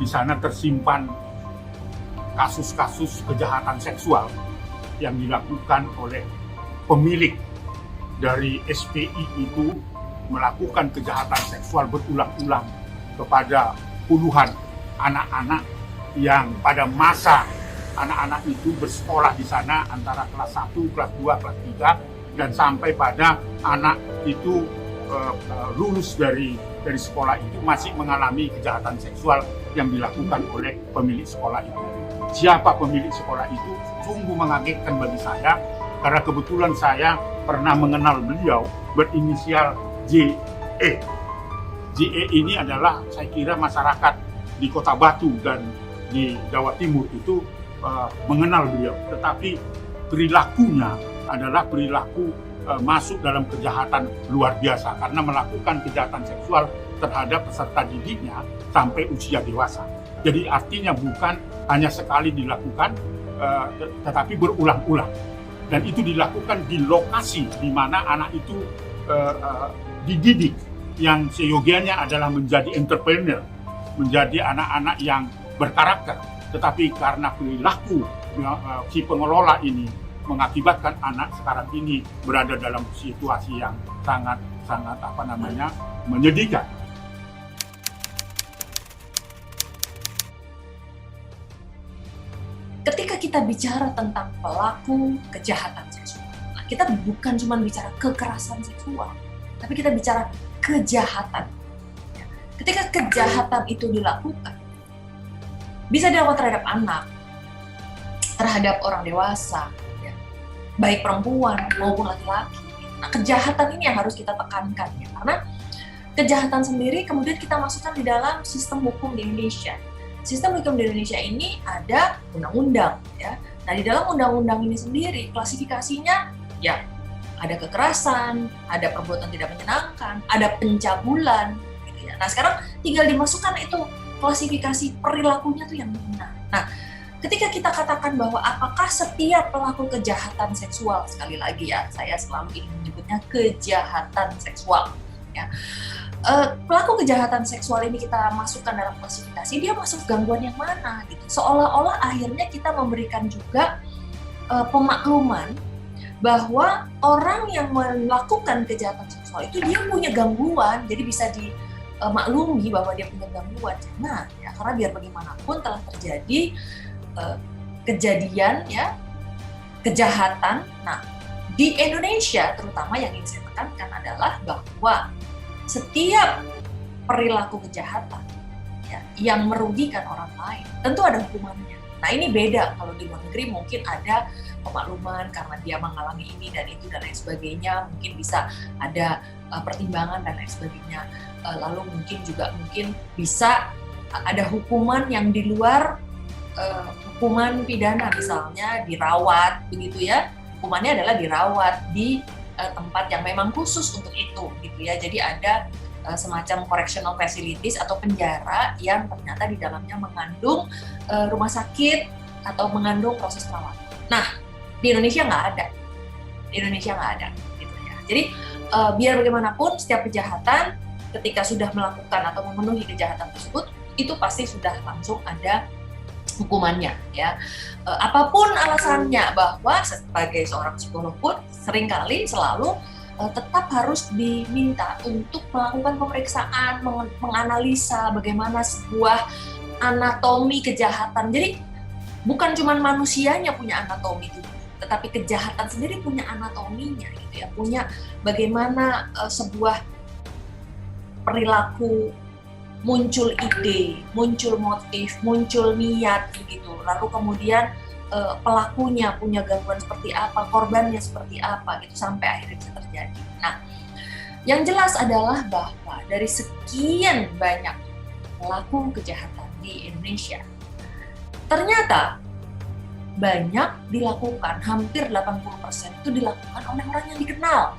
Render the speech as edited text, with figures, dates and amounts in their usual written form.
di sana tersimpan kasus-kasus kejahatan seksual yang dilakukan oleh pemilik dari SPI itu, melakukan kejahatan seksual berulang-ulang kepada puluhan anak-anak yang pada masa anak-anak itu bersekolah di sana antara kelas 1, kelas 2, kelas 3, dan sampai pada anak itu lulus dari sekolah itu masih mengalami kejahatan seksual yang dilakukan oleh pemilik sekolah itu. Siapa pemilik sekolah itu sungguh mengagetkan bagi saya, karena kebetulan saya pernah mengenal beliau, berinisial JE. JE ini adalah, saya kira masyarakat di Kota Batu dan di Jawa Timur itu mengenal beliau, tetapi perilakunya adalah perilaku masuk dalam kejahatan luar biasa karena melakukan kejahatan seksual terhadap peserta didiknya sampai usia dewasa. Jadi artinya bukan hanya sekali dilakukan, tetapi berulang-ulang. Dan itu dilakukan di lokasi di mana anak itu dididik, yang seyogianya adalah menjadi entrepreneur, menjadi anak-anak yang berkarakter. Tetapi karena perilaku si pengelola ini mengakibatkan anak sekarang ini berada dalam situasi yang sangat menyedihkan. Ketika kita bicara tentang pelaku kejahatan seksual, kita bukan cuma bicara kekerasan seksual, tapi kita bicara kejahatan. Ketika kejahatan itu dilakukan, bisa dilakukan terhadap anak, terhadap orang dewasa, baik perempuan maupun laki-laki. Nah, kejahatan ini yang harus kita tekankan, ya, karena kejahatan sendiri kemudian kita masukkan di dalam sistem hukum di Indonesia. Sistem hukum di Indonesia ini ada undang-undang, ya. Nah, di dalam undang-undang ini sendiri klasifikasinya, ya, ada kekerasan, ada perbuatan tidak menyenangkan, ada pencabulan, gitu ya. Nah, sekarang tinggal dimasukkan itu klasifikasi perilakunya tuh yang benar. Nah, ketika kita katakan bahwa apakah setiap pelaku kejahatan seksual, sekali lagi ya, saya selalu ingin menyebutnya kejahatan seksual, ya. Pelaku kejahatan seksual ini kita masukkan dalam klasifikasi, dia masuk gangguan yang mana gitu. Seolah-olah akhirnya kita memberikan juga pemakluman bahwa orang yang melakukan kejahatan seksual itu dia punya gangguan, jadi bisa dimaklumi bahwa dia punya gangguan. Nah, ya, karena biar bagaimanapun telah terjadi kejadian, ya, kejahatan. Nah, di Indonesia terutama yang ingin saya tekankan adalah bahwa setiap perilaku kejahatan, ya, yang merugikan orang lain tentu ada hukumannya. Nah, ini beda kalau di luar negeri, mungkin ada pemakluman karena dia mengalami ini dan itu dan lain sebagainya, mungkin bisa ada pertimbangan dan lain sebagainya. Lalu mungkin bisa ada hukuman yang di luar hukuman pidana, misalnya dirawat, begitu ya. Hukumannya adalah dirawat di tempat yang memang khusus untuk itu, gitu ya. Jadi ada semacam correctional facilities atau penjara yang ternyata di dalamnya mengandung rumah sakit atau mengandung proses perawatan. Nah, di Indonesia nggak ada. Gitu ya. Jadi biar bagaimanapun setiap kejahatan ketika sudah melakukan atau memenuhi kejahatan tersebut, itu pasti sudah langsung ada hukumannya, ya. Apapun alasannya, bahwa sebagai seorang psikolog pun seringkali selalu tetap harus diminta untuk melakukan pemeriksaan, menganalisa bagaimana sebuah anatomi kejahatan. Jadi bukan cuma manusianya punya anatomi itu, tetapi kejahatan sendiri punya anatominya, gitu ya. Punya bagaimana sebuah perilaku, muncul ide, muncul motif, muncul niat, begitu. Lalu kemudian pelakunya punya gangguan seperti apa, korbannya seperti apa, gitu, sampai akhirnya bisa terjadi. Nah, yang jelas adalah bahwa dari sekian banyak pelaku kejahatan di Indonesia, ternyata banyak dilakukan, hampir 80% itu dilakukan oleh orang yang dikenal.